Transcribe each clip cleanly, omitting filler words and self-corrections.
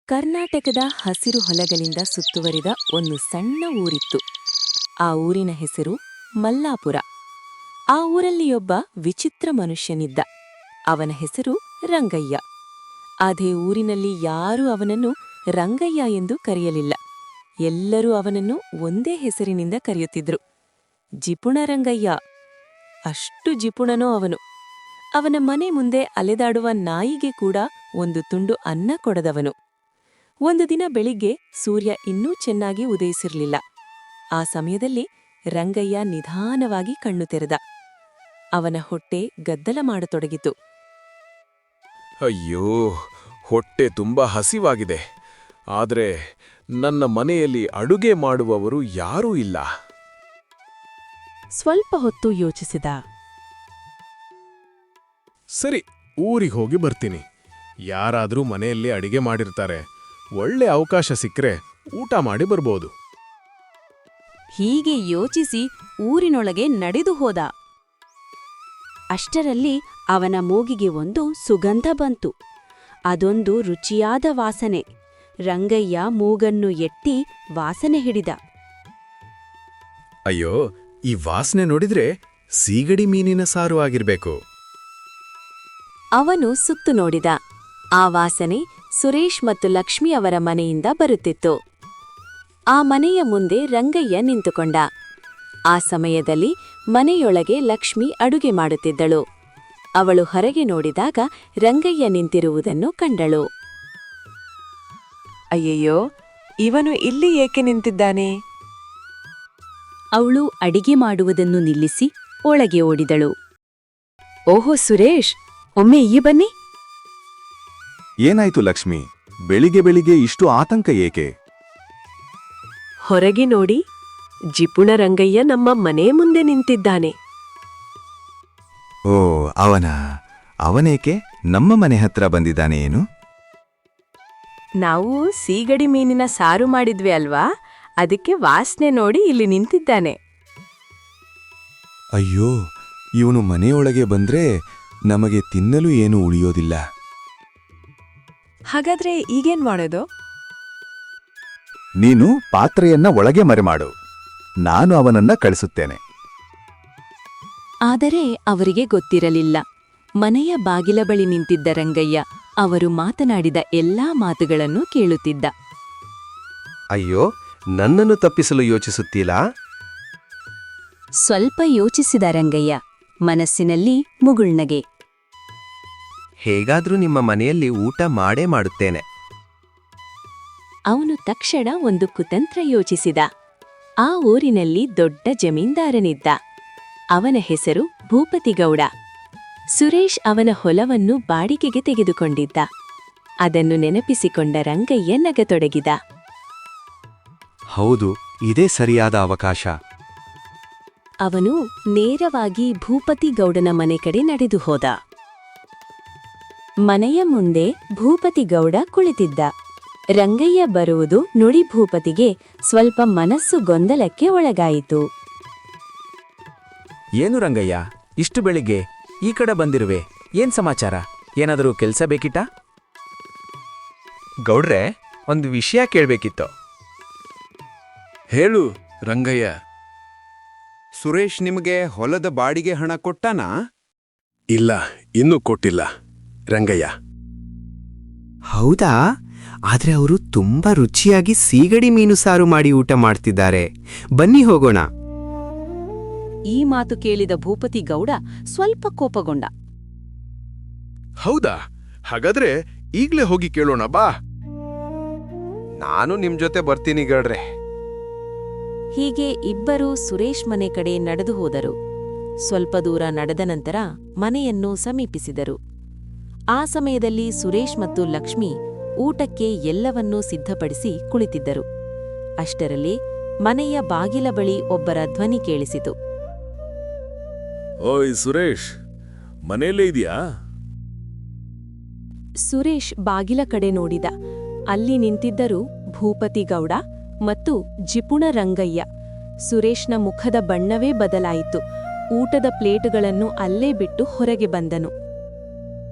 ಕರ್ನಾಟಕದ ಹಸಿರು ಹೊಲಗಳಿಂದ ಸುತ್ತುವರಿದ ಒಂದು ಸಣ್ಣ ಊರಿತ್ತು. ಆ ಊರಿನ ಹೆಸರು ಮಲ್ಲಾಪುರ. ಆ ಊರಲ್ಲಿಯೊಬ್ಬ ವಿಚಿತ್ರ ಮನುಷ್ಯನಿದ್ದ. ಅವನ ಹೆಸರು ರಂಗಯ್ಯ. ಅದೇ ಊರಿನಲ್ಲಿ ಯಾರೂ ಅವನನ್ನು ರಂಗಯ್ಯ ಎಂದು ಕರೆಯಲಿಲ್ಲ. ಎಲ್ಲರೂ ಅವನನ್ನು ಒಂದೇ ಹೆಸರಿನಿಂದ ಕರೆಯುತ್ತಿದ್ರು, ಜಿಪುಣ ರಂಗಯ್ಯ. ಅಷ್ಟು ಜಿಪುಣನೋ ಅವನು. ಅವನ ಮನೆ ಮುಂದೆ ಅಲೆದಾಡುವ ನಾಯಿಗೆ ಕೂಡ ಒಂದು ತುಂಡು ಅನ್ನ ಕೊಡದವನು. ಒಂದು ದಿನ ಬೆಳಿಗ್ಗೆ ಸೂರ್ಯ ಇನ್ನೂ ಚೆನ್ನಾಗಿ ಉದಯಿಸಿರಲಿಲ್ಲ. ಆ ಸಮಯದಲ್ಲಿ ರಂಗಯ್ಯ ನಿಧಾನವಾಗಿ ಕಣ್ಣು ತೆರೆದ. ಅವನ ಹೊಟ್ಟೆ ಗದ್ದಲ ಮಾಡತೊಡಗಿತು. ಅಯ್ಯೋ, ಹೊಟ್ಟೆ ತುಂಬಾ ಹಸಿವಾಗಿದೆ. ಆದರೆ ನನ್ನ ಮನೆಯಲ್ಲಿ ಅಡುಗೆ ಮಾಡುವವರು ಯಾರೂ ಇಲ್ಲ. ಸ್ವಲ್ಪ ಹೊತ್ತು ಯೋಚಿಸಿದ. ಸರಿ, ಊರಿಗೆ ಹೋಗಿ ಬರ್ತೀನಿ. ಯಾರಾದರೂ ಮನೆಯಲ್ಲಿ ಅಡಿಗೆ ಮಾಡಿರ್ತಾರೆ. ಒಳ್ಳೆ ಅವಕಾಶ ಸಿಕ್ಕರೆ ಊಟ ಮಾಡಿ ಬರ್ಬೋದು. ಹೀಗೆ ಯೋಚಿಸಿ ಊರಿನೊಳಗೆ ನಡೆದು ಹೋದ. ಅಷ್ಟರಲ್ಲಿ ಅವನ ಮೂಗಿಗೆ ಒಂದು ಸುಗಂಧ ಬಂತು. ಅದೊಂದು ರುಚಿಯಾದ ವಾಸನೆ. ರಂಗಯ್ಯ ಮೂಗನ್ನು ಎತ್ತಿ ವಾಸನೆ ಹಿಡಿದ. ಅಯ್ಯೋ, ಈ ವಾಸನೆ ನೋಡಿದ್ರೆ ಸೀಗಡಿ ಮೀನಿನ ಸಾರು ಆಗಿರ್ಬೇಕು. ಅವನು ಸುತ್ತು ನೋಡಿದ. ಆ ವಾಸನೆ ಸುರೇಶ್ ಮತ್ತು ಲಕ್ಷ್ಮಿ ಅವರ ಮನೆಯಿಂದ ಬರುತ್ತಿತ್ತು. ಆ ಮನೆಯ ಮುಂದೆ ರಂಗಯ್ಯ ನಿಂತುಕೊಂಡ. ಆ ಸಮಯದಲ್ಲಿ ಮನೆಯೊಳಗೆ ಲಕ್ಷ್ಮಿ ಅಡುಗೆ ಮಾಡುತ್ತಿದ್ದಳು. ಅವಳು ಹೊರಗೆ ನೋಡಿದಾಗ ರಂಗಯ್ಯ ನಿಂತಿರುವುದನ್ನು ಕಂಡಳು. ಅಯ್ಯಯ್ಯೋ, ಇವನು ಇಲ್ಲಿ ಏಕೆ ನಿಂತಿದ್ದಾನೆ? ಅವಳು ಅಡಿಗೆ ಮಾಡುವುದನ್ನು ನಿಲ್ಲಿಸಿ ಒಳಗೆ ಓಡಿದಳು. ಓಹೋ ಸುರೇಶ್, ಒಮ್ಮೆ ಈ ಬನ್ನಿ. ಏನಾಯ್ತು ಲಕ್ಷ್ಮಿ? ಬೆಳಿಗ್ಗೆ ಬೆಳಿಗ್ಗೆ ಇಷ್ಟು ಆತಂಕ ಏಕೆ? ಹೊರಗೆ ನೋಡಿ, ಜಿಪುಣ ರಂಗಯ್ಯ ನಮ್ಮ ಮನೆ ಮುಂದೆ ನಿಂತಿದ್ದಾನೆ. ಓ, ಅವನೇಕೆ ನಮ್ಮ ಮನೆ ಹತ್ರ ಬಂದಿದ್ದಾನೆ ಏನು? ನಾವು ಸೀಗಡಿ ಮೀನಿನ ಸಾರು ಮಾಡಿದ್ವಿ ಅಲ್ವಾ, ಅದಕ್ಕೆ ವಾಸನೆ ನೋಡಿ ಇಲ್ಲಿ ನಿಂತಿದ್ದಾನೆ. ಅಯ್ಯೋ, ಇವನು ಮನೆಯೊಳಗೆ ಬಂದ್ರೆ ನಮಗೆ ತಿನ್ನಲು ಏನೂ ಉಳಿಯೋದಿಲ್ಲ. ಹಾಗಾದ್ರೆ ಈಗೇನ್ ಮಾಡೋದು? ನೀನು ಪಾತ್ರೆಯನ್ನ ಒಳಗೆ ಮರೆಮಾಡು. ನಾನು ಅವನನ್ನ ಕಳಿಸುತ್ತೇನೆ. ಆದರೆ ಅವರಿಗೆ ಗೊತ್ತಿರಲಿಲ್ಲ. ಮನೆಯ ಬಾಗಿಲ ಬಳಿ ನಿಂತಿದ್ದ ರಂಗಯ್ಯ ಅವರು ಮಾತನಾಡಿದ ಎಲ್ಲಾ ಮಾತುಗಳನ್ನು ಕೇಳುತ್ತಿದ್ದ. ಅಯ್ಯೋ, ನನ್ನನ್ನು ತಪ್ಪಿಸಲು ಯೋಚಿಸುತ್ತೀಲಾ? ಸ್ವಲ್ಪ ಯೋಚಿಸಿದ ರಂಗಯ್ಯ, ಮನಸ್ಸಿನಲ್ಲಿ ಮುಗುಳ್ನಗೆ. ಹೇಗಾದ್ರೂ ನಿಮ್ಮ ಮನೆಯಲ್ಲಿ ಊಟ ಮಾಡೇ ಮಾಡುತ್ತೇನೆ. ಅವನು ತಕ್ಷಣ ಒಂದು ಕುತಂತ್ರ ಯೋಚಿಸಿದ. ಆ ಊರಿನಲ್ಲಿ ದೊಡ್ಡ ಜಮೀನ್ದಾರನಿದ್ದ. ಅವನ ಹೆಸರು ಭೂಪತಿಗೌಡ. ಸುರೇಶ್ ಅವನ ಹೊಲವನ್ನು ಬಾಡಿಗೆಗೆ ತೆಗೆದುಕೊಂಡಿದ್ದ. ಅದನ್ನು ನೆನಪಿಸಿಕೊಂಡ ರಂಗಯ್ಯ ನಗತೊಡಗಿದ. ಹೌದು, ಇದೇ ಸರಿಯಾದ ಅವಕಾಶ. ಅವನು ನೇರವಾಗಿ ಭೂಪತಿಗೌಡನ ಮನೆ ಕಡೆ ನಡೆದು ಹೋದ. ಮನೆಯ ಮುಂದೆ ಭೂಪತಿಗೌಡ ಕುಳಿತಿದ್ದ. ರಂಗಯ್ಯ ಬರುವುದು ನುಡಿ ಭೂಪತಿಗೆ ಸ್ವಲ್ಪ ಮನಸ್ಸು ಗೊಂದಲಕ್ಕೆ ಒಳಗಾಯಿತು. ಏನು ರಂಗಯ್ಯ, ಇಷ್ಟು ಬೆಳಿಗ್ಗೆ ಈ ಕಡೆ ಬಂದಿರುವೆ? ಏನ್ ಸಮಾಚಾರ? ಏನಾದರೂ ಕೆಲ್ಸ ಬೇಕಿತ್ತಾ? ಗೌಡ್ರೆ, ಒಂದು ವಿಷಯ ಕೇಳ್ಬೇಕಿತ್ತು. ಹೇಳು ರಂಗಯ್ಯ. ಸುರೇಶ್ ನಿಮಗೆ ಹೊಲದ ಬಾಡಿಗೆ ಹಣ ಕೊಟ್ಟಾನಾ? ಇಲ್ಲ, ಇನ್ನೂ ಕೊಟ್ಟಿಲ್ಲ ರಂಗಯ್ಯ. ಹೌದಾ? ಆದ್ರೆ ಅವರು ತುಂಬಾ ರುಚಿಯಾಗಿ ಸೀಗಡಿ ಮೀನು ಸಾರು ಮಾಡಿ ಊಟ ಮಾಡ್ತಿದ್ದಾರೆ. ಬನ್ನಿ ಹೋಗೋಣ. ಈ ಮಾತು ಕೇಳಿದ ಭೂಪತಿಗೌಡ ಸ್ವಲ್ಪ ಕೋಪಗೊಂಡ. ಹೌದಾ? ಹಾಗಾದ್ರೆ ಈಗ್ಲೇ ಹೋಗಿ ಕೇಳೋಣ ಬಾ. ನಾನು ನಿಮ್ ಜೊತೆ ಬರ್ತೀನಿ ಗೌಡ್ರೆ. ಹೀಗೆ ಇಬ್ಬರೂ ಸುರೇಶ್ ಮನೆ ಕಡೆ ನಡೆದು ಹೋದರು. ಸ್ವಲ್ಪ ದೂರ ನಡೆದ ನಂತರ ಮನೆಯನ್ನು ಸಮೀಪಿಸಿದರು. ಆ ಸಮಯದಲ್ಲಿ ಸುರೇಶ್ ಮತ್ತು ಲಕ್ಷ್ಮಿ ಊಟಕ್ಕೆ ಎಲ್ಲವನ್ನೂ ಸಿದ್ಧಪಡಿಸಿ ಕುಳಿತಿದ್ದರು. ಅಷ್ಟರಲ್ಲಿ ಮನೆಯ ಬಾಗಿಲ ಬಳಿ ಒಬ್ಬರ ಧ್ವನಿ ಕೇಳಿಸಿತು. ಓಯ್ ಸುರೇಶ್, ಮನೆಯಲ್ಲೇ ಇದೆಯಾ? ಸುರೇಶ್ ಬಾಗಿಲ ಕಡೆ ನೋಡಿದ. ಅಲ್ಲಿ ನಿಂತಿದ್ದರು ಭೂಪತಿಗೌಡ ಮತ್ತು ಜಿಪುಣ ರಂಗಯ್ಯ. ಸುರೇಶ್ನ ಮುಖದ ಬಣ್ಣವೇ ಬದಲಾಯಿತು. ಊಟದ ಪ್ಲೇಟುಗಳನ್ನು ಅಲ್ಲೇ ಬಿಟ್ಟು ಹೊರಗೆ ಬಂದನು.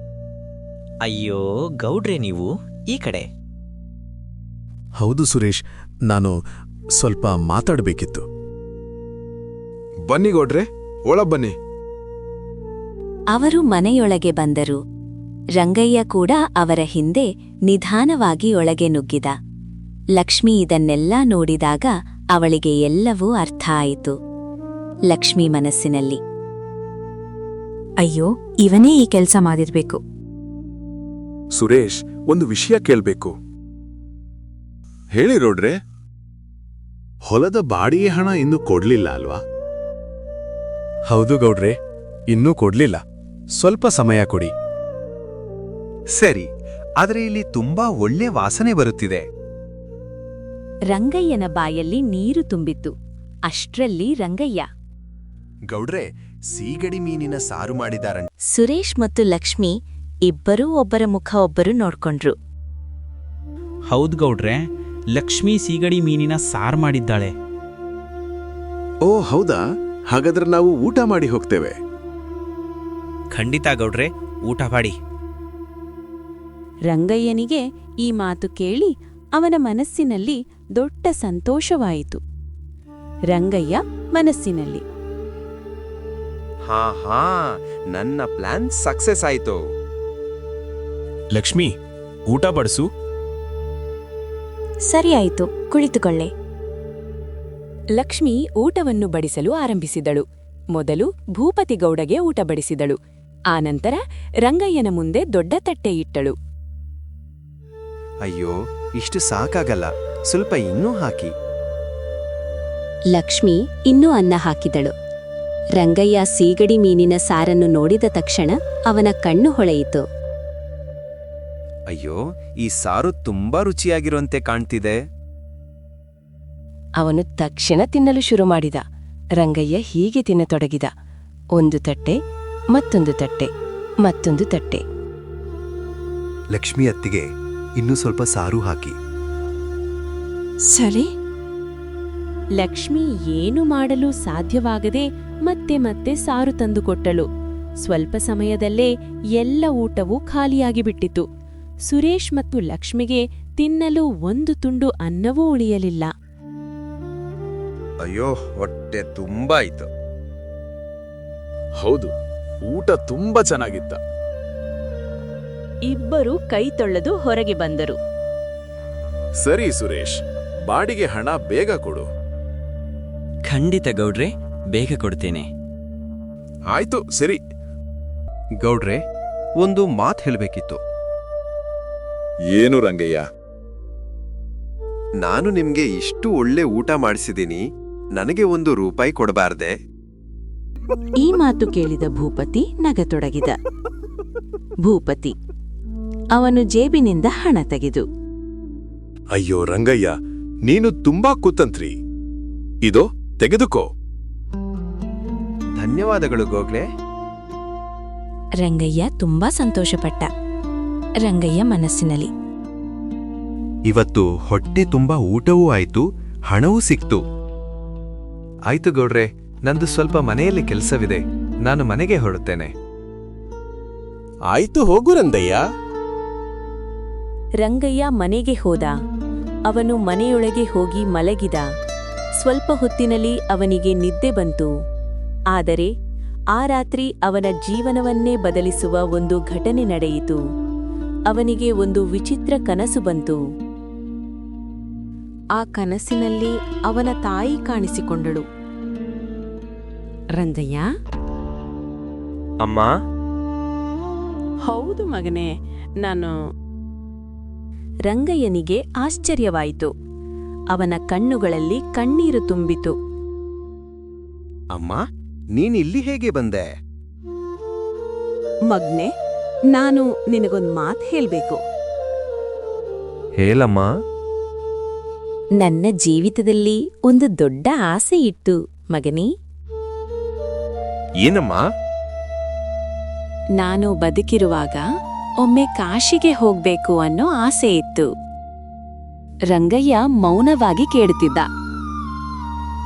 ಅಯ್ಯೋ ಗೌಡ್ರೆ, ನೀವು ಈ ಕಡೆ. ಹೌದು ಸುರೇಶ್, ನಾನು ಸ್ವಲ್ಪ ಮಾತಾಡಬೇಕಿತ್ತು. ಬನ್ನಿ ಗೌಡ್ರೆ, ಒಳ ಬನ್ನಿ. ಅವರು ಮನೆಯೊಳಗೆ ಬಂದರು. ರಂಗಯ್ಯ ಕೂಡ ಅವರ ಹಿಂದೆ ನಿಧಾನವಾಗಿ ಒಳಗೆ ನುಗ್ಗಿದ. ಲಕ್ಷ್ಮಿ ಇದನ್ನೆಲ್ಲ ನೋಡಿದಾಗ ಅವಳಿಗೆ ಎಲ್ಲವೂ ಅರ್ಥ ಆಯಿತು. ಲಕ್ಷ್ಮಿ ಮನಸ್ಸಿನಲ್ಲಿ, ಅಯ್ಯೋ, ಇವನೇ ಈ ಕೆಲಸ ಮಾಡಿರ್ಬೇಕು. ಸುರೇಶ್, ಒಂದು ವಿಷಯ ಕೇಳ್ಬೇಕು. ಹೇಳಿ ರೋಡ್ರೆ. ಹೊಲದ ಬಾಡಿಗೆ ಹಣ ಇನ್ನೂ ಕೊಡ್ಲಿಲ್ಲ ಅಲ್ವಾ? ಹೌದು ಗೌಡ್ರೆ, ಇನ್ನೂ ಕೊಡ್ಲಿಲ್ಲ. ಸ್ವಲ್ಪ ಸಮಯ ಕೊಡಿ. ಸರಿ, ಆದರೆ ಇಲ್ಲಿ ತುಂಬಾ ಒಳ್ಳೆ ವಾಸನೆ ಬರುತ್ತಿದೆ. ರಂಗಯ್ಯನ ಬಾಯಲ್ಲಿ ನೀರು ತುಂಬಿತ್ತು. ಅಷ್ಟ್ರಲ್ಲಿ ರಂಗಯ್ಯ, ಗೌಡ್ರೆ, ಸೀಗಡಿ ಮೀನಿನ ಸಾರು ಮಾಡಿದಾರ. ಸುರೇಶ್ ಮತ್ತು ಲಕ್ಷ್ಮಿ ಇಬ್ಬರೂ ಒಬ್ಬರ ಮುಖ ಒಬ್ಬರು ನೋಡ್ಕೊಂಡ್ರು. ಹೌದು ಗೌಡ್ರೆ, ಲಕ್ಷ್ಮೀ ಸೀಗಡಿ ಮೀನಿನ ಸಾರು ಮಾಡಿದ್ದಾಳೆ. ಓ ಹೌದಾ? ಹಾಗಾದ್ರೆ ನಾವು ಊಟ ಮಾಡಿ ಹೋಗ್ತೇವೆ. ಖಂಡಿತ ಗೌಡ್ರೆ, ಊಟ ಮಾಡಿ. ರಂಗಯ್ಯನಿಗೆ ಈ ಮಾತು ಕೇಳಿ ಅವನ ಮನಸ್ಸಿನಲ್ಲಿ ದೊಡ್ಡ ಸಂತೋಷವಾಯಿತು. ರಂಗಯ್ಯ ಮನಸ್ಸಿನಲ್ಲಿ, ಹಾ, ನನ್ನ ಪ್ಲಾನ್ ಸಕ್ಸೆಸ್ ಆಯ್ತು. ಲಕ್ಷ್ಮಿ, ಊಟ ಬಡಿಸು. ಸರಿಯಾಯಿತು, ಕುಳಿತುಕೊಳ್ಳೆ. ಲಕ್ಷ್ಮಿ ಊಟವನ್ನು ಬಡಿಸಲು ಆರಂಭಿಸಿದಳು. ಮೊದಲು ಭೂಪತಿಗೌಡಗೆ ಊಟ ಬಡಿಸಿದಳು. ಆನಂತರ ರಂಗಯ್ಯನ ಮುಂದೆ ದೊಡ್ಡ ತಟ್ಟೆ ಇಟ್ಟಳು. ಅಯ್ಯೋ, ಇಷ್ಟು ಸಾಕಾಗಲ್ಲ, ಸ್ವಲ್ಪ ಇನ್ನೂ ಹಾಕಿ. ಲಕ್ಷ್ಮಿ ಇನ್ನೂ ಅನ್ನ ಹಾಕಿದಳು. ರಂಗಯ್ಯ ಸೀಗಡಿ ಮೀನಿನ ಸಾರನ್ನು ನೋಡಿದ ತಕ್ಷಣ ಅವನ ಕಣ್ಣು ಹೊಳೆಯಿತು. ಅಯ್ಯೋ, ಈ ಸಾರು ತುಂಬಾ ರುಚಿಯಾಗಿರುವಂತೆ ಕಾಣ್ತಿದೆ. ಅವನು ತಕ್ಷಣ ತಿನ್ನಲು ಶುರು ಮಾಡಿದ. ರಂಗಯ್ಯ ಹೀಗೆ ತಿನ್ನತೊಡಗಿದ. ಒಂದು ತಟ್ಟೆ, ಮತ್ತೊಂದು ತಟ್ಟೆ, ಮತ್ತೊಂದು ತಟ್ಟೆ. ಲಕ್ಷ್ಮಿ ಅತ್ತಿಗೆ, ಇನ್ನೂ ಸ್ವಲ್ಪ ಸಾರು ಹಾಕಿ. ಸರಿ. ಲಕ್ಷ್ಮಿ ಏನು ಮಾಡಲು ಸಾಧ್ಯವಾಗದೆ ಮತ್ತೆ ಮತ್ತೆ ಸಾರು ತಂದುಕೊಟ್ಟಳು. ಸ್ವಲ್ಪ ಸಮಯದಲ್ಲೇ ಎಲ್ಲ ಊಟವೂ ಖಾಲಿಯಾಗಿಬಿಟ್ಟಿತು. ಸುರೇಶ್ ಮತ್ತು ಲಕ್ಷ್ಮಿಗೆ ತಿನ್ನಲು ಒಂದು ತುಂಡು ಅನ್ನವೂ ಉಳಿಯಲಿಲ್ಲ. ಅಯ್ಯೋ, ಹೊಟ್ಟೆ ತುಂಬಾ ಆಯ್ತು. ಹೌದು, ಊಟ ತುಂಬಾ ಚೆನ್ನಾಗಿತ್ತ. ಇಬ್ಬರೂ ಕೈ ತೊಳೆದು ಹೊರಗೆ ಬಂದರು. ಸರಿ ಸುರೇಶ್, ಬಾಡಿಗೆ ಹಣ ಬೇಗ ಕೊಡು. ಖಂಡಿತ ಗೌಡ್ರೆ, ಬೇಗ ಕೊಡ್ತೇನೆ. ಆಯ್ತು, ಸರಿ. ಗೌಡ್ರೆ, ಒಂದು ಮಾತು ಹೇಳಬೇಕಿತ್ತು. ಏನು ರಂಗಯ್ಯ? ನಾನು ನಿಮ್ಗೆ ಇಷ್ಟು ಒಳ್ಳೆ ಊಟ ಮಾಡಿಸಿದ್ದೀನಿ, ನನಗೆ ₹1 ಕೊಡಬಾರ್ದೆ? ಈ ಮಾತು ಕೇಳಿದ ಭೂಪತಿ ನಗತೊಡಗಿದ. ಭೂಪತಿ ಅವನು ಜೇಬಿನಿಂದ ಹಣ ತೆಗೆದು, ಅಯ್ಯೋ ರಂಗಯ್ಯ, ನೀನು ತುಂಬಾ ಕುತಂತ್ರಿ. ಇದೋ ತೆಗೆದುಕೋ. ಧನ್ಯವಾದಗಳು ಗೋಗ್ಲೆ. ರಂಗಯ್ಯ ತುಂಬಾ ಸಂತೋಷಪಟ್ಟ. ರಂಗಯ್ಯ ಮನಸ್ಸಿನಲ್ಲಿ, ಇವತ್ತು ಹೊಟ್ಟೆ ತುಂಬಾ ಊಟವೂ ಆಯ್ತು, ಹಣವೂ ಸಿಕ್ತು. ಆಯ್ತು ಗೌಡ್ರೆ, ನಂದು ಸ್ವಲ್ಪ ಮನೆಯಲ್ಲಿ ಕೆಲಸವಿದೆ, ನಾನು ಮನೆಗೆ ಹೊರಡುತ್ತೇನೆ. ಆಯ್ತು, ಹೋಗು ರಂಗಯ್ಯ. ರಂಗಯ್ಯ ಮನೆಗೆ ಹೋದ. ಅವನು ಮನೆಯೊಳಗೆ ಹೋಗಿ ಮಲಗಿದ. ಸ್ವಲ್ಪ ಹೊತ್ತಿನಲ್ಲಿ ಅವನಿಗೆ ನಿದ್ದೆ ಬಂತು. ಆದರೆ ಆ ರಾತ್ರಿ ಅವನ ಜೀವನವನ್ನೇ ಬದಲಿಸುವ ಒಂದು ಘಟನೆ ನಡೆಯಿತು. ಅವನಿಗೆ ಒಂದು ವಿಚಿತ್ರ ಕನಸು ಬಂತು. ಆ ಕನಸಿನಲ್ಲಿ ಅವನ ತಾಯಿ ಕಾಣಿಸಿಕೊಂಡಳು. ರಂಗಯ್ಯ, ಅಮ್ಮ. ಹೌದು ಮಗನೇ, ನಾನು. ರಂಗಯ್ಯನಿಗೆ ಆಶ್ಚರ್ಯವಾಯಿತು. ಅವನ ಕಣ್ಣುಗಳಲ್ಲಿ ಕಣ್ಣೀರು ತುಂಬಿತು. ಅಮ್ಮ, ನೀನಿಲ್ಲಿ ಹೇಗೆ ಬಂದೆ? ಮಗ್ನೆ, ನಾನು ನಿನಗೊಂದು ಮಾತು ಹೇಳ್ಬೇಕು. ಹೇಳಮ್ಮ. ನನ್ನ ಜೀವಿತದಲ್ಲಿ ಒಂದು ದೊಡ್ಡ ಆಸೆ ಇತ್ತು ಮಗನೇ. ಏನಮ್ಮ? ನಾನು ಬದುಕಿರುವಾಗ ಒಮ್ಮೆ ಕಾಶಿಗೆ ಹೋಗ್ಬೇಕು ಅನ್ನೋ ಆಸೆ ಇತ್ತು. ರಂಗಯ್ಯ ಮೌನವಾಗಿ ಕೇಳುತ್ತಿದ್ದ.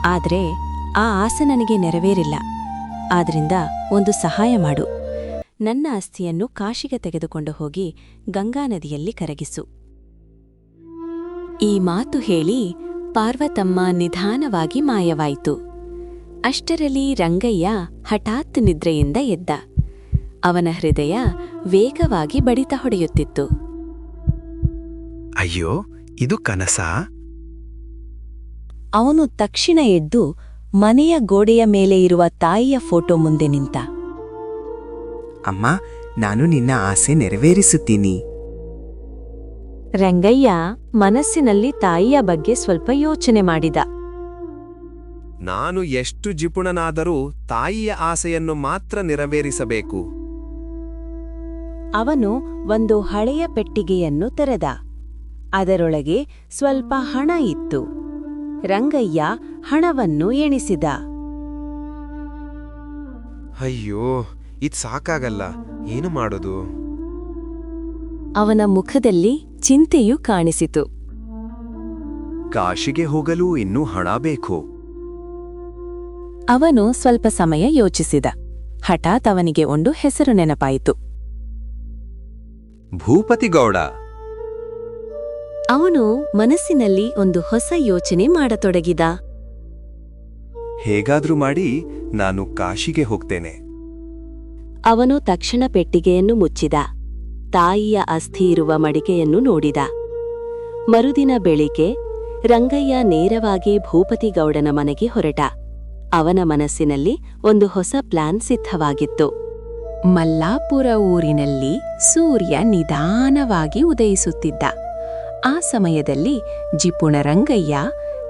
ಆದ್ರೆ ಆ ಆಸೆ ನನಗೆ ನೆರವೇರಿಲ್ಲ. ಆದ್ರಿಂದ ಒಂದು ಸಹಾಯ ಮಾಡು. ನನ್ನ ಅಸ್ಥಿಯನ್ನು ಕಾಶಿಗೆ ತೆಗೆದುಕೊಂಡು ಹೋಗಿ ಗಂಗಾ ನದಿಯಲ್ಲಿ ಕರಗಿಸು. ಈ ಮಾತು ಹೇಳಿ ಪಾರ್ವತಮ್ಮ ನಿಧಾನವಾಗಿ ಮಾಯವಾಯಿತು. ಅಷ್ಟರಲ್ಲಿ ರಂಗಯ್ಯ ಹಠಾತ್ ನಿದ್ರೆಯಿಂದ ಎದ್ದ. ಅವನ ಹೃದಯ ವೇಗವಾಗಿ ಬಡಿತ ಹೊಡೆಯುತ್ತಿತ್ತು. ಅಯ್ಯೋ, ಇದು ಕನಸಾ? ಅವನು ತಕ್ಷಣ ಎದ್ದು ಮನೆಯ ಗೋಡೆಯ ಮೇಲೆ ಇರುವ ತಾಯಿಯ ಫೋಟೋ ಮುಂದೆ ನಿಂತ. ಅಮ್ಮ, ನಾನು ನಿನ್ನ ಆಸೆ ನೆರವೇರಿಸುತ್ತೀನಿ. ರಂಗಯ್ಯ ಮನಸ್ಸಿನಲ್ಲಿ ತಾಯಿಯ ಬಗ್ಗೆ ಸ್ವಲ್ಪ ಯೋಚನೆ ಮಾಡಿದ. ನಾನು ಎಷ್ಟು ಜಿಪುಣನಾದರೂ ತಾಯಿಯ ಆಸೆಯನ್ನು ಮಾತ್ರ ನೆರವೇರಿಸಬೇಕು. ಅವನು ಒಂದು ಹಳೆಯ ಪೆಟ್ಟಿಗೆಯನ್ನು ತೆರೆದ. ಅದರೊಳಗೆ ಸ್ವಲ್ಪ ಹಣ ಇತ್ತು. ರಂಗಯ್ಯ ಹಣವನ್ನು ಎಣಿಸಿದ. ಅಯ್ಯೋ, ಇದ್ ಸಾಕಾಗಲ್ಲ. ಏನು ಮಾಡೋದು? ಅವನ ಮುಖದಲ್ಲಿ ಚಿಂತೆಯೂ ಕಾಣಿಸಿತು. ಕಾಶಿಗೆ ಹೋಗಲು ಇನ್ನೂ ಹಣ ಬೇಕು. ಅವನು ಸ್ವಲ್ಪ ಸಮಯ ಯೋಚಿಸಿದ. ಹಠಾತ್ ಅವನಿಗೆ ಒಂದು ಹೆಸರು ನೆನಪಾಯಿತು. ಭೂಪತಿಗೌಡ. ಅವನು ಮನಸ್ಸಿನಲ್ಲಿ ಒಂದು ಹೊಸ ಯೋಚನೆ ಮಾಡತೊಡಗಿದ. ಹೇಗಾದ್ರೂ ಮಾಡಿ ನಾನು ಕಾಶಿಗೆ ಹೋಗ್ತೇನೆ. ಅವನು ತಕ್ಷಣ ಪೆಟ್ಟಿಗೆಯನ್ನು ಮುಚ್ಚಿದ. ತಾಯಿಯ ಅಸ್ಥಿ ಇರುವ ಮಡಿಕೆಯನ್ನು ನೋಡಿದ. ಮರುದಿನ ಬೆಳಿಗ್ಗೆ ರಂಗಯ್ಯ ನೇರವಾಗಿ ಭೂಪತಿಗೌಡನ ಮನೆಗೆ ಹೊರಟ. ಅವನ ಮನಸ್ಸಿನಲ್ಲಿ ಒಂದು ಹೊಸ ಪ್ಲಾನ್ ಸಿದ್ಧವಾಗಿತ್ತು. ಮಲ್ಲಾಪುರ ಊರಿನಲ್ಲಿ ಸೂರ್ಯ ನಿಧಾನವಾಗಿ ಉದಯಿಸುತ್ತಿದ್ದ. ಆ ಸಮಯದಲ್ಲಿ ಜಿಪುಣ ರಂಗಯ್ಯ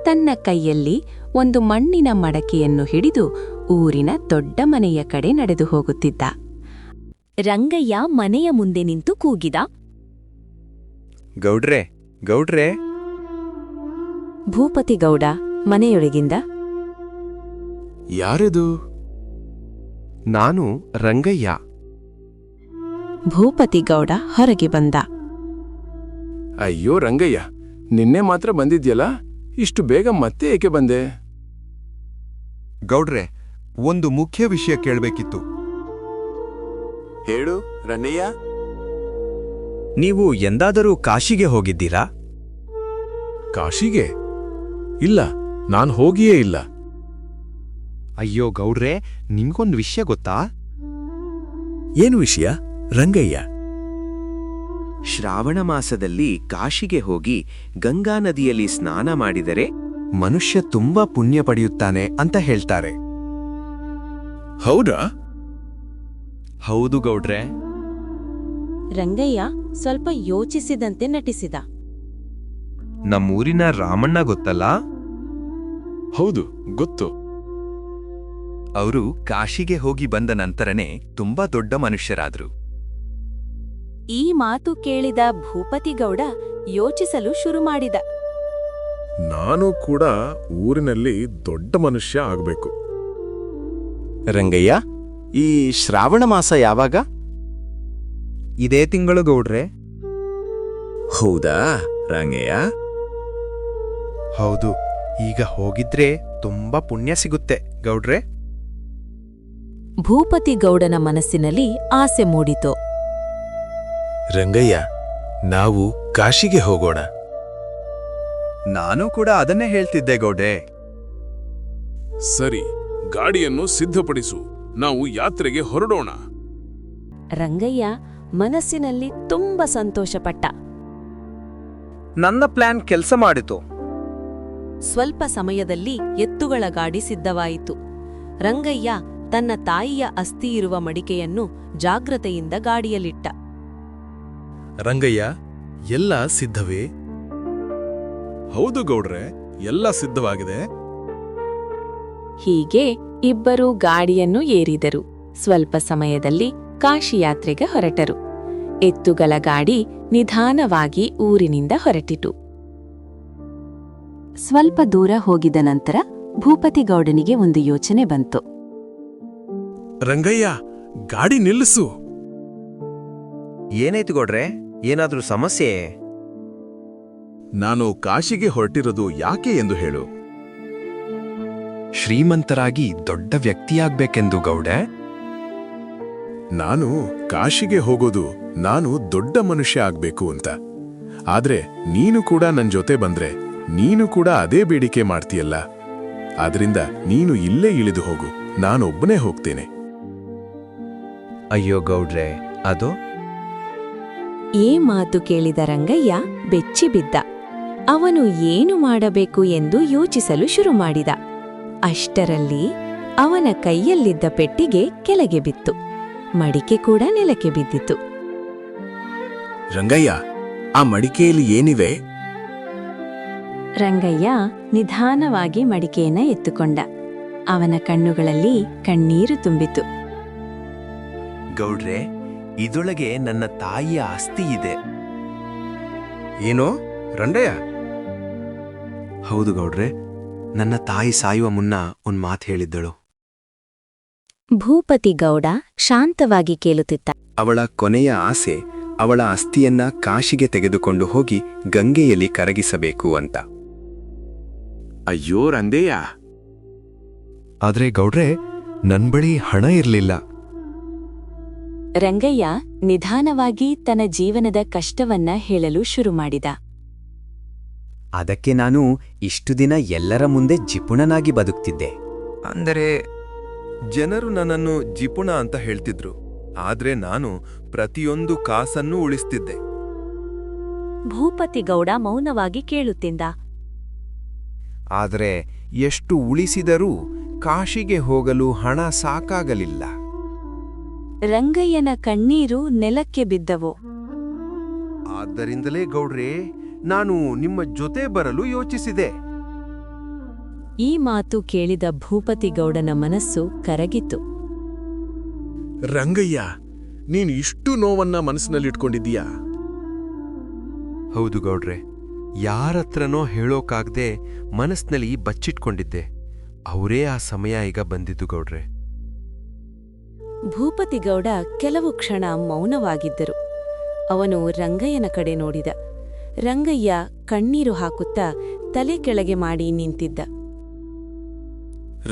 ತನ್ನ ಕೈಯಲ್ಲಿ ಒಂದು ಮಣ್ಣಿನ ಮಡಕೆಯನ್ನು ಹಿಡಿದು ಊರಿನ ದೊಡ್ಡ ಮನೆಯ ಕಡೆ ನಡೆದು ಹೋಗುತ್ತಿದ್ದ. ರಂಗಯ್ಯ ಮನೆಯ ಮುಂದೆ ನಿಂತು ಕೂಗಿದ. ಗೌಡ್ರೆ, ಗೌಡ್ರೆ. ಭೂಪತಿಗೌಡ ಮನೆಯೊಳಗಿಂದ, ಯಾರಿದು? ನಾನು ರಂಗಯ್ಯ. ಭೂಪತಿಗೌಡ ಹೊರಗೆ ಬಂದ. ಅಯ್ಯೋ ರಂಗಯ್ಯ, ನಿನ್ನೆ ಮಾತ್ರ ಬಂದಿದ್ಯಲ್ಲ, ಇಷ್ಟು ಬೇಗ ಮತ್ತೆ ಏಕೆ ಬಂದೆ? ಗೌಡ್ರೆ, ಒಂದು ಮುಖ್ಯ ವಿಷಯ ಕೇಳಬೇಕಿತ್ತು. ಹೇಳು ರನ್ನಯ್ಯ. ನೀವು ಎಂದಾದರೂ ಕಾಶಿಗೆ ಹೋಗಿದ್ದೀರಾ? ಕಾಶಿಗೆ? ಇಲ್ಲ, ನಾನ್ ಹೋಗಿಯೇ ಇಲ್ಲ. ಅಯ್ಯೋ ಗೌಡ್ರೆ, ನಿಮ್ಗೊಂದು ವಿಷಯ ಗೊತ್ತಾ? ಏನು ವಿಷಯ ರಂಗಯ್ಯ? ಶ್ರಾವಣ ಮಾಸದಲ್ಲಿ ಕಾಶಿಗೆ ಹೋಗಿ ಗಂಗಾ ನದಿಯಲ್ಲಿ ಸ್ನಾನ ಮಾಡಿದರೆ ಮನುಷ್ಯ ತುಂಬಾ ಪುಣ್ಯ ಪಡೆಯುತ್ತಾನೆ ಅಂತ ಹೇಳ್ತಾರೆ. ಹೌದಾ? ಹೌದು ಗೌಡ್ರೆ. ರಂಗಯ್ಯ ಸ್ವಲ್ಪ ಯೋಚಿಸಿದಂತೆ ನಟಿಸಿದ. ನಮ್ಮೂರಿನ ರಾಮಣ್ಣ ಗೊತ್ತಲ್ಲ? ಹೌದು, ಗೊತ್ತು. ಅವರು ಕಾಶಿಗೆ ಹೋಗಿ ಬಂದ ನಂತರನೇ ತುಂಬಾ ದೊಡ್ಡ ಮನುಷ್ಯರಾದ್ರು. ಈ ಮಾತು ಕೇಳಿದ ಭೂಪತಿಗೌಡ ಯೋಚಿಸಲು ಶುರು ಮಾಡಿದ. ನಾನು ಕೂಡ ಊರಿನಲ್ಲಿ ದೊಡ್ಡ ಮನುಷ್ಯ ಆಗ್ಬೇಕು. ರಂಗಯ್ಯ, ಈ ಶ್ರಾವಣ ಮಾಸ ಯಾವಾಗ? ಇದೇ ತಿಂಗಳು ಗೌಡ್ರೆ. ಹೌದಾ ರಂಗಯ್ಯ? ಹೌದು. ಈಗ ಹೋಗಿದ್ರೆ ತುಂಬಾ ಪುಣ್ಯ ಸಿಗುತ್ತೆ ಗೌಡ್ರೆ. ಭೂಪತಿಗೌಡನ ಮನಸ್ಸಿನಲ್ಲಿ ಆಸೆ ಮೂಡಿತು. ರಂಗಯ್ಯ, ನಾವು ಕಾಶಿಗೆ ಹೋಗೋಣ. ನಾನು ಕೂಡ ಅದನ್ನೇ ಹೇಳ್ತಿದ್ದೆ ಗೌಡೆ. ಸರಿ, ಗಾಡಿಯನ್ನು ಸಿದ್ಧಪಡಿಸು, ನಾವು ಯಾತ್ರೆಗೆ ಹೊರಡೋಣ. ರಂಗಯ್ಯ ಮನಸ್ಸಿನಲ್ಲಿ ತುಂಬ ಸಂತೋಷಪಟ್ಟ. ನನ್ನ ಪ್ಲಾನ್ ಕೆಲಸ ಮಾಡಿತು. ಸ್ವಲ್ಪ ಸಮಯದಲ್ಲಿ ಎತ್ತುಗಳ ಗಾಡಿ ಸಿದ್ಧವಾಯಿತು. ರಂಗಯ್ಯ ತನ್ನ ತಾಯಿಯ ಅಸ್ಥಿ ಇರುವ ಮಡಿಕೆಯನ್ನು ಜಾಗ್ರತೆಯಿಂದ ಗಾಡಿಯಲ್ಲಿಟ್ಟ. ರಂಗಯ್ಯ, ಎಲ್ಲ ಸಿದ್ಧವೇ? ಹೌದು ಗೌಡ್ರೆ, ಎಲ್ಲ ಸಿದ್ಧವಾಗಿದೆ. ಹೀಗೆ ಇಬ್ಬರೂ ಗಾಡಿಯನ್ನು ಏರಿದರು. ಸ್ವಲ್ಪ ಸಮಯದಲ್ಲಿ ಕಾಶಿ ಯಾತ್ರೆಗೆ ಹೊರಟರು. ಎತ್ತುಗಳ ಗಾಡಿ ನಿಧಾನವಾಗಿ ಊರಿನಿಂದ ಹೊರಟಿತು. ಸ್ವಲ್ಪ ದೂರ ಹೋಗಿದ ನಂತರ ಭೂಪತಿಗೌಡನಿಗೆ ಒಂದು ಯೋಚನೆ ಬಂತು. ರಂಗಯ್ಯ, ಗಾಡಿ ನಿಲ್ಲಿಸು. ಏನಾಯ್ತು ಗೌಡ್ರೆ? ಏನಾದ್ರೂ ಸಮಸ್ಯೆ? ನಾನು ಕಾಶಿಗೆ ಹೊರಟಿರೋದು ಯಾಕೆ ಎಂದು ಹೇಳು. ಶ್ರೀಮಂತರಾಗಿ ದೊಡ್ಡ ವ್ಯಕ್ತಿಯಾಗ್ಬೇಕೆಂದು ಗೌಡೆ. ನಾನು ಕಾಶಿಗೆ ಹೋಗೋದು ನಾನು ದೊಡ್ಡ ಮನುಷ್ಯ ಆಗ್ಬೇಕು ಅಂತ. ಆದ್ರೆ ನೀನು ಕೂಡ ನನ್ ಜೊತೆ ಬಂದ್ರೆ ನೀನು ಕೂಡ ಅದೇ ಬೇಡಿಕೆ ಮಾಡ್ತೀಯಲ್ಲ. ಆದ್ರಿಂದ ನೀನು ಇಲ್ಲೇ ಇಳಿದು ಹೋಗು, ನಾನೊಬ್ಬನೇ ಹೋಗ್ತೇನೆ. ಅಯ್ಯೋ ಗೌಡ್ರೆ, ಅದು ಈ ಮಾತು ಕೇಳಿದ ರಂಗಯ್ಯ ಬೆಚ್ಚಿಬಿದ್ದ. ಅವನು ಏನು ಮಾಡಬೇಕು ಎಂದು ಯೋಚಿಸಲು ಶುರು ಮಾಡಿದ. ಅಷ್ಟರಲ್ಲಿ ಅವನ ಕೈಯಲ್ಲಿದ್ದ ಪೆಟ್ಟಿಗೆ ಕೆಳಗೆ ಬಿತ್ತು. ಮಡಿಕೆ ಕೂಡ ನೆಲಕ್ಕೆ ಬಿದ್ದಿತು. ರಂಗಯ್ಯ, ಆ ಮಡಿಕೆಯಲ್ಲಿ ಏನಿವೆ? ರಂಗಯ್ಯ ನಿಧಾನವಾಗಿ ಮಡಿಕೆಯನ್ನ ಎತ್ತುಕೊಂಡ. ಅವನ ಕಣ್ಣುಗಳಲ್ಲಿ ಕಣ್ಣೀರು ತುಂಬಿತು. ಗೌಡ್ರೆ, ಇದರೊಳಗೆ ನನ್ನ ತಾಯಿಯ ಆಸ್ತಿ ಇದೆ. ಏನೋ ರಂಗಯ್ಯ? ಹೌದು ಗೌಡ್ರೆ, ನನ್ನ ತಾಯಿ ಸಾಯುವ ಮುನ್ನ ಒಂದ್ ಮಾತು ಹೇಳಿದ್ದಳು. ಭೂಪತಿ ಗೌಡ ಶಾಂತವಾಗಿ ಕೇಳುತ್ತಿದ್ದ. ಅವಳ ಕೊನೆಯ ಆಸೆ ಅವಳ ಅಸ್ಥಿಯನ್ನ ಕಾಶಿಗೆ ತೆಗೆದುಕೊಂಡು ಹೋಗಿ ಗಂಗೆಯಲ್ಲಿ ಕರಗಿಸಬೇಕು ಅಂತ. ಅಯ್ಯೋ ರಂಗಯ್ಯ. ಆದ್ರೆ ಗೌಡ್ರೆ, ನನ್ ಬಳಿ ಹಣ ಇರ್ಲಿಲ್ಲ. ರಂಗಯ್ಯ ನಿಧಾನವಾಗಿ ತನ್ನ ಜೀವನದ ಕಷ್ಟವನ್ನ ಹೇಳಲು ಶುರು ಮಾಡಿದ. ಅದಕ್ಕೆ ನಾನು ಇಷ್ಟು ದಿನ ಎಲ್ಲರ ಮುಂದೆ ಜಿಪುಣನಾಗಿ ಬದುಕ್ತಿದ್ದೆ. ಅಂದರೆ ಜನರು ನನ್ನನ್ನು ಜಿಪುಣ ಅಂತ ಹೇಳ್ತಿದ್ರು, ಆದ್ರೆ ನಾನು ಪ್ರತಿಯೊಂದು ಕಾಸನ್ನೂ ಉಳಿಸ್ತಿದ್ದೆ. ಭೂಪತಿ ಗೌಡ ಮೌನವಾಗಿ ಕೇಳುತ್ತಿದ್ದ. ಆದ್ರೆ ಎಷ್ಟು ಉಳಿಸಿದರೂ ಕಾಶಿಗೆ ಹೋಗಲು ಹಣ ಸಾಕಾಗಲಿಲ್ಲ. ರಂಗಯ್ಯನ ಕಣ್ಣೀರು ನೆಲಕ್ಕೆ ಬಿದ್ದವು. ಆದ್ದರಿಂದಲೇ ಗೌಡ್ರೆ, ನಾನು ನಿಮ್ಮ ಜೊತೆ ಬರಲು ಯೋಚಿಸಿದೆ. ಈ ಮಾತು ಕೇಳಿದ ಭೂಪತಿ ಗೌಡನ ಮನಸ್ಸು ಕರಗಿತು. ರಂಗಯ್ಯ, ನೀನು ಇಷ್ಟು ನೋವನ್ನ ಮನಸ್ಸಿನಲ್ಲಿಟ್ಕೊಂಡಿದ್ದೀಯಾ? ಹೌದು ಗೌಡ್ರೆ, ಯಾರತ್ರನೋ ಹೇಳೋಕಾಗ್ದೆ ಮನಸ್ನಲ್ಲಿ ಬಚ್ಚಿಟ್ಕೊಂಡಿದ್ದೆ. ಅವರೇ ಆ ಸಮಯ ಈಗ ಬಂದಿದ್ದು ಗೌಡ್ರೆ. ಭೂಪತಿ ಗೌಡ ಕೆಲವು ಕ್ಷಣ ಮೌನವಾಗಿದ್ದರು. ಅವನು ರಂಗಯ್ಯನ ಕಡೆ ನೋಡಿದ. ರಂಗಯ್ಯ ಕಣ್ಣೀರು ಹಾಕುತ್ತಾ ತಲೆ ಕೆಳಗೆ ಮಾಡಿ ನಿಂತಿದ್ದ.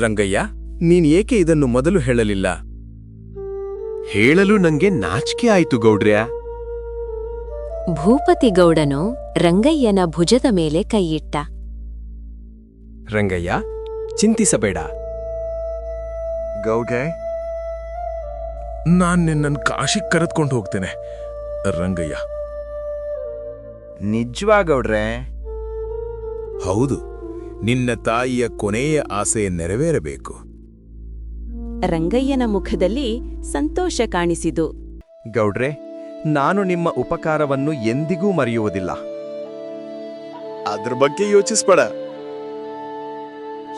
ರಂಗಯ್ಯ, ನೀನ್ ಏಕೆ ಇದನ್ನು ಮೊದಲು ಹೇಳಲಿಲ್ಲ? ಹೇಳಲು ನಂಗೆ ನಾಚಿಕೆ ಆಯ್ತು ಗೌಡ್ರ್ಯಾ. ಭೂಪತಿ ಗೌಡನು ರಂಗಯ್ಯನ ಭುಜದ ಮೇಲೆ ಕೈಯಿಟ್ಟ. ರಂಗಯ್ಯ, ಚಿಂತಿಸಬೇಡ. ಗೌಡ್ರೆ, ನಾನ್ ನಿನ್ನನ್ನು ಕಾಶಿಗೆ ಕರೆದುಕೊಂಡು ಹೋಗ್ತೇನೆ. ರಂಗಯ್ಯ. ನಿಜವಾಗೌಡ್ರೆ? ಹೌದು, ನಿನ್ನ ತಾಯಿಯ ಕೊನೆಯ ಆಸೆ ನೆರವೇರಬೇಕು. ರಂಗಯ್ಯನ ಮುಖದಲ್ಲಿ ಸಂತೋಷ ಕಾಣಿಸಿತು. ಗೌಡ್ರೆ, ನಾನು ನಿಮ್ಮ ಉಪಕಾರವನ್ನು ಎಂದಿಗೂ ಮರೆಯುವುದಿಲ್ಲ. ಅದ್ರ ಬಗ್ಗೆ ಯೋಚಿಸ್ಬೇಡ.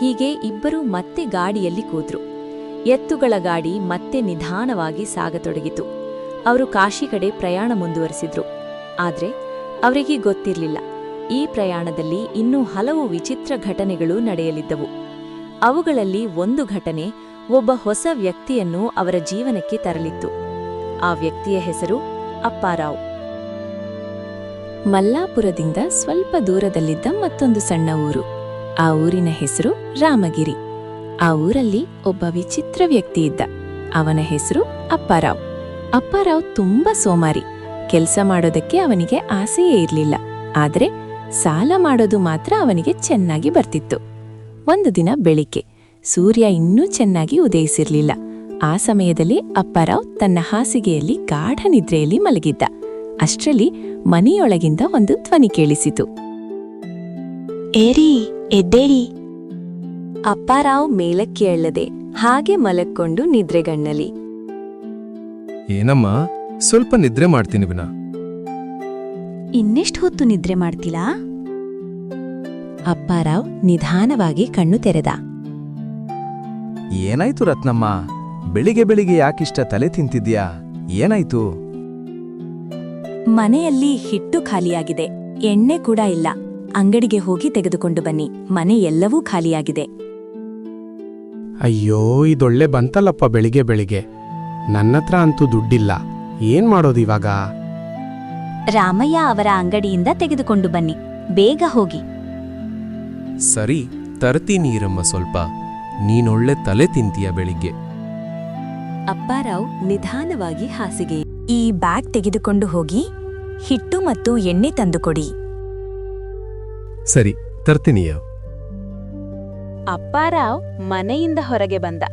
ಹೀಗೆ ಇಬ್ಬರೂ ಮತ್ತೆ ಗಾಡಿಯಲ್ಲಿ ಕೂತ್ರು. ಎತ್ತುಗಳ ಗಾಡಿ ಮತ್ತೆ ನಿಧಾನವಾಗಿ ಸಾಗತೊಡಗಿತು. ಅವರು ಕಾಶಿ ಕಡೆ ಪ್ರಯಾಣ ಮುಂದುವರಿಸಿದ್ರು. ಆದ್ರೆ ಅವರಿಗೆ ಗೊತ್ತಿರಲಿಲ್ಲ, ಈ ಪ್ರಯಾಣದಲ್ಲಿ ಇನ್ನೂ ಹಲವು ವಿಚಿತ್ರ ಘಟನೆಗಳು ನಡೆಯಲಿದ್ದವು. ಅವುಗಳಲ್ಲಿ ಒಂದು ಘಟನೆ ಒಬ್ಬ ಹೊಸ ವ್ಯಕ್ತಿಯನ್ನು ಅವರ ಜೀವನಕ್ಕೆ ತರಲಿತ್ತು. ಆ ವ್ಯಕ್ತಿಯ ಹೆಸರು ಅಪ್ಪಾರಾವ್. ಮಲ್ಲಾಪುರದಿಂದ ಸ್ವಲ್ಪ ದೂರದಲ್ಲಿದ್ದ ಮತ್ತೊಂದು ಸಣ್ಣ ಊರು. ಆ ಊರಿನ ಹೆಸರು ರಾಮಗಿರಿ. ಆ ಊರಲ್ಲಿ ಒಬ್ಬ ವಿಚಿತ್ರ ವ್ಯಕ್ತಿ ಇದ್ದ. ಅವನ ಹೆಸರು ಅಪ್ಪಾರಾವ್. ಅಪ್ಪಾರಾವ್ ತುಂಬಾ ಸೋಮಾರಿ. ಕೆಲಸ ಮಾಡೋದಕ್ಕೆ ಅವನಿಗೆ ಆಸೆಯೇ ಇರಲಿಲ್ಲ. ಆದ್ರೆ ಸಾಲ ಮಾಡೋದು ಮಾತ್ರ ಅವನಿಗೆ ಚೆನ್ನಾಗಿ ಬರ್ತಿತ್ತು. ಒಂದು ದಿನ ಬೆಳಿಗ್ಗೆ ಸೂರ್ಯ ಇನ್ನೂ ಚೆನ್ನಾಗಿ ಉದಯಿಸಿರ್ಲಿಲ್ಲ. ಆ ಸಮಯದಲ್ಲಿ ಅಪ್ಪಾರಾವ್ ತನ್ನ ಹಾಸಿಗೆಯಲ್ಲಿ ಗಾಢ ನಿದ್ರೆಯಲ್ಲಿ ಮಲಗಿದ್ದ. ಅಷ್ಟರಲ್ಲಿ ಮನೆಯೊಳಗಿಂದ ಒಂದು ಧ್ವನಿ ಕೇಳಿಸಿತು. ಏರಿ, ಎದ್ದೇಳಿ. ಅಪ್ಪಾರಾವ್ ಮೇಲಕ್ಕೆ ಎಳ್ಳದೆ ಹಾಗೆ ಮಲಕ್ಕೊಂಡು ನಿದ್ರೆಗಣ್ಣಲಿ. ಏನಮ್ಮ, ಸ್ವಲ್ಪ ನಿದ್ರೆ ಮಾಡ್ತೀನಿ ವಿನಾ. ಇನ್ನೆಷ್ಟು ಹೊತ್ತು ನಿದ್ರೆ ಮಾಡ್ತೀಲಾ? ಅಪ್ಪಾರಾವ್ ನಿಧಾನವಾಗಿ ಕಣ್ಣು ತೆರೆದ. ಏನಾಯ್ತು ರತ್ನಮ್ಮ? ಬೆಳಿಗ್ಗೆ ಬೆಳಿಗ್ಗೆ ಯಾಕಿಷ್ಟ ತಲೆ ತಿಂತಿದ್ಯಾ? ಏನಾಯ್ತು? ಮನೆಯಲ್ಲಿ ಹಿಟ್ಟು ಖಾಲಿಯಾಗಿದೆ, ಎಣ್ಣೆ ಕೂಡ ಇಲ್ಲ. ಅಂಗಡಿಗೆ ಹೋಗಿ ತೆಗೆದುಕೊಂಡು ಬನ್ನಿ. ಮನೆ ಎಲ್ಲವೂ ಖಾಲಿಯಾಗಿದೆ. ಅಯ್ಯೋ, ಇದೊಳ್ಳೆ ಬಂತಲ್ಲಪ್ಪ ಬೆಳಿಗ್ಗೆ ಬೆಳಿಗ್ಗೆ. ನನ್ನತ್ರ ಅಂತೂ ದುಡ್ಡಿಲ್ಲ. ಏನ್ ಮಾಡೋದಿವಾಗ? ರಾಮಯ್ಯ ಅವರ ಅಂಗಡಿಯಿಂದ ತೆಗೆದುಕೊಂಡು ಬನ್ನಿ, ಬೇಗ ಹೋಗಿ. ಸರಿ, ತರ್ತೀನೀರಮ್ಮ ಸ್ವಲ್ಪ. ನೀನೊಳ್ಳೆ ತಲೆ ತಿಂತೀಯ ಬೆಳಿಗ್ಗೆ. ಅಪ್ಪಾರಾವ್ ನಿಧಾನವಾಗಿ ಹಾಸಿಗೆ ಈ ಬ್ಯಾಗ್ ತೆಗೆದುಕೊಂಡು ಹೋಗಿ ಹಿಟ್ಟು ಮತ್ತು ಎಣ್ಣೆ ತಂದುಕೊಡಿ. ಸರಿ ತರ್ತೀನಿಯ. ಅಪ್ಪಾರಾವ್ ಮನೆಯಿಂದ ಹೊರಗೆ ಬಂದ.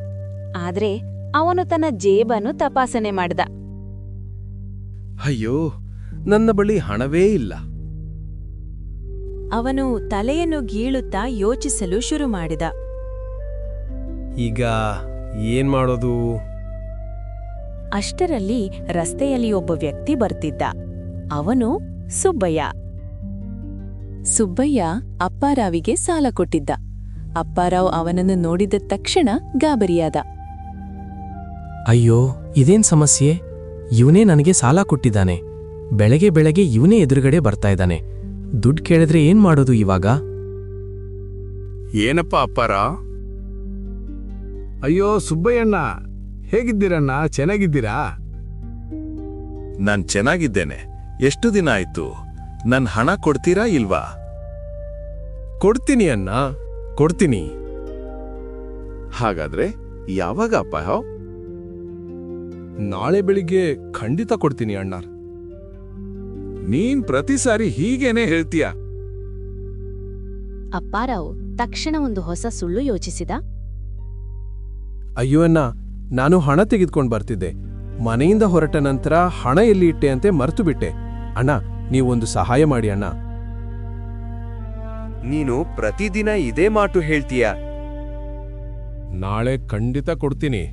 ಆದ್ರೆ ಅವನು ತನ್ನ ಜೇಬನ್ನು ತಪಾಸಣೆ ಮಾಡ್ದ. ಅಯ್ಯೋ, ನನ್ನ ಬಳಿ ಹಣವೇ ಇಲ್ಲ. ಅವನು ತಲೆಯನ್ನು ಗೀಳುತ್ತಾ ಯೋಚಿಸಲು ಶುರು ಮಾಡಿದ. ಈಗ ಏನ್ ಮಾಡೋದು? ಅಷ್ಟರಲ್ಲಿ ರಸ್ತೆಯಲ್ಲಿ ಒಬ್ಬ ವ್ಯಕ್ತಿ ಬರ್ತಿದ್ದ. ಅವನು ಸುಬ್ಬಯ್ಯ. ಸುಬ್ಬಯ್ಯ ಅಪ್ಪಾರಾವಿಗೆ ಸಾಲ ಕೊಟ್ಟಿದ್ದ. ಅಪ್ಪಾರಾವ್ ಅವನನ್ನು ನೋಡಿದ ತಕ್ಷಣ ಗಾಬರಿಯಾದ. ಅಯ್ಯೋ, ಇದೇನ್ ಸಮಸ್ಯೆ? ಇವನೇ ನನಗೆ ಸಾಲ ಕೊಟ್ಟಿದ್ದಾನೆ. ಬೆಳಗ್ಗೆ ಬೆಳಗ್ಗೆ ಇವನೇ ಎದುರುಗಡೆ ಬರ್ತಾ ಇದ್ದಾನೆ. ದುಡ್ಡು ಕೇಳಿದ್ರೆ ಏನ್ ಮಾಡೋದು ಇವಾಗ? ಏನಪ್ಪ ಅಪ್ಪಾರ? ಅಯ್ಯೋ ಸುಬ್ಬಯ್ಯಣ್ಣ, ಹೇಗಿದ್ದೀರಣ್ಣ? ಚೆನ್ನಾಗಿದ್ದೀರಾ? ನಾನ್ ಚೆನ್ನಾಗಿದ್ದೇನೆ. ಎಷ್ಟು ದಿನ ಆಯ್ತು? ನನ್ ಹಣ ಕೊಡ್ತೀರಾ ಇಲ್ವಾ? ಕೊಡ್ತೀನಿ ಅಣ್ಣ, ಕೊಡ್ತೀನಿ. ಹಾಗಾದ್ರೆ ಯಾವಾಗ ಅಪ್ಪ? ನಾಳೆ ಬೆಳಿಗ್ಗೆ ಖಂಡಿತ ಕೊಡ್ತೀನಿ ಅಣ್ಣ. ನೀನ್ ಪ್ರತಿ ಸಾರಿ ಹೀಗೇನೆ ಹೇಳ್ತೀಯ. ಅಪ್ಪಾರಾವ್ ತಕ್ಷಣ ಒಂದು ಹೊಸ ಸುಳ್ಳು ಯೋಚಿಸಿದ. ಅಯ್ಯೋ ಅಣ್ಣ, ನಾನು ಹಣ ತೆಗೆದುಕೊಂಡು ಬರ್ತಿದ್ದೆ. ಮನೆಯಿಂದ ಹೊರಟ ನಂತರ ಹಣ ಎಲ್ಲಿ ಇಟ್ಟೆ ಅಂತೆ ಮರ್ತು ಬಿಟ್ಟೆ. ಅಣ್ಣ, ನೀವೊಂದು ಸಹಾಯ ಮಾಡಿ ಅಣ್ಣ. ನೀನು ಪ್ರತಿದಿನ ಇದೇ ಮಾತು ಹೇಳ್ತೀಯ. ನಾಳೆ ಖಂಡಿತ ಕೊಡ್ತೀನಿ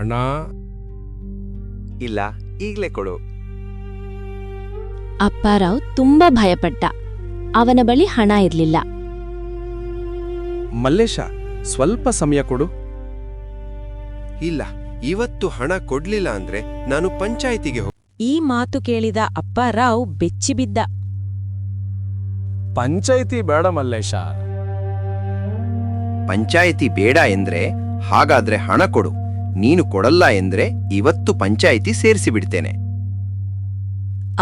ಅಣ್ಣ. ಇಲ್ಲ, ಈಗ್ಲೇ ಕೊಡು. ಅಪ್ಪಾರಾವ್ ತುಂಬಾ ಭಯಪಟ್ಟ. ಅವನ ಬಳಿ ಹಣ ಇರ್ಲಿಲ್ಲ. ಮಲ್ಲೇಶ, ಸ್ವಲ್ಪ ಸಮಯ ಕೊಡು. ಇಲ್ಲ, ಇವತ್ತು ಹಣ ಕೊಡ್ಲಿಲ್ಲ ಅಂದ್ರೆ ನಾನು ಪಂಚಾಯಿತಿಗೆ ಈ ಮಾತು ಕೇಳಿದ ಅಪ್ಪಾರಾವ್ ಬೆಚ್ಚಿಬಿದ್ದ. ಪಂಚಾಯಿತಿ ಬೇಡ ಮಲ್ಲೇಶ. ಪಂಚಾಯಿತಿ ಬೇಡ ಎಂದ್ರೆ ಹಾಗಾದ್ರೆ ಹಣ ಕೊಡು. ನೀನು ಕೊಡಲ್ಲ ಎಂದ್ರೆ ಇವತ್ತು ಪಂಚಾಯಿತಿ ಸೇರಿಸಿ ಬಿಡ್ತೇನೆ.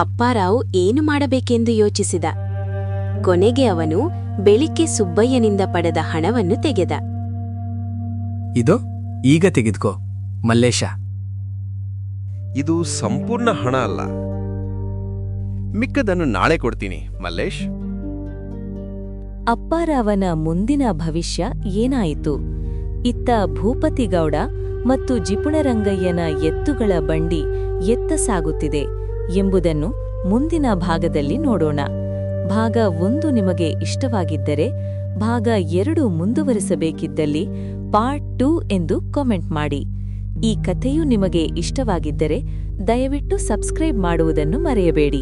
ಅಪ್ಪಾರಾವ್ ಏನು ಮಾಡಬೇಕೆಂದು ಯೋಚಿಸಿದ. ಕೊನೆಗೆ ಅವನು ಬೆಳಿಗ್ಗೆ ಸುಬ್ಬಯ್ಯನಿಂದ ಪಡೆದ ಹಣವನ್ನು ತೆಗೆದ. ಇದು ಈಗ ತೆಗೆದುಕೋ ಮಲ್ಲೇಶ. ಇದು ಸಂಪೂರ್ಣ ಹಣ ಅಲ್ಲ. ಮಿಕ್ಕದನ್ನು ನಾಳೆ ಕೊಡ್ತೀನಿ ಮಲ್ಲೇಶ್. ಅಪ್ಪಾರಾವನ ಮುಂದಿನ ಭವಿಷ್ಯ ಏನಾಯಿತು? ಇತ್ತ ಭೂಪತಿಗೌಡ ಮತ್ತು ಜಿಪುಣರಂಗಯ್ಯನ ಎತ್ತುಗಳ ಬಂಡಿ ಎತ್ತ ಸಾಗುತ್ತಿದೆ ಎಂಬುದನ್ನು ಮುಂದಿನ ಭಾಗದಲ್ಲಿ ನೋಡೋಣ. ಭಾಗ 1 ನಿಮಗೆ ಇಷ್ಟವಾಗಿದ್ದರೆ ಭಾಗ 2 ಮುಂದುವರಿಸಬೇಕಿದ್ದಲ್ಲಿ ಪಾರ್ಟ್ 2 ಎಂದು ಕಾಮೆಂಟ್ ಮಾಡಿ. ಈ ಕಥೆಯು ನಿಮಗೆ ಇಷ್ಟವಾಗಿದ್ದರೆ ದಯವಿಟ್ಟು ಸಬ್ಸ್ಕ್ರೈಬ್ ಮಾಡುವುದನ್ನು ಮರೆಯಬೇಡಿ.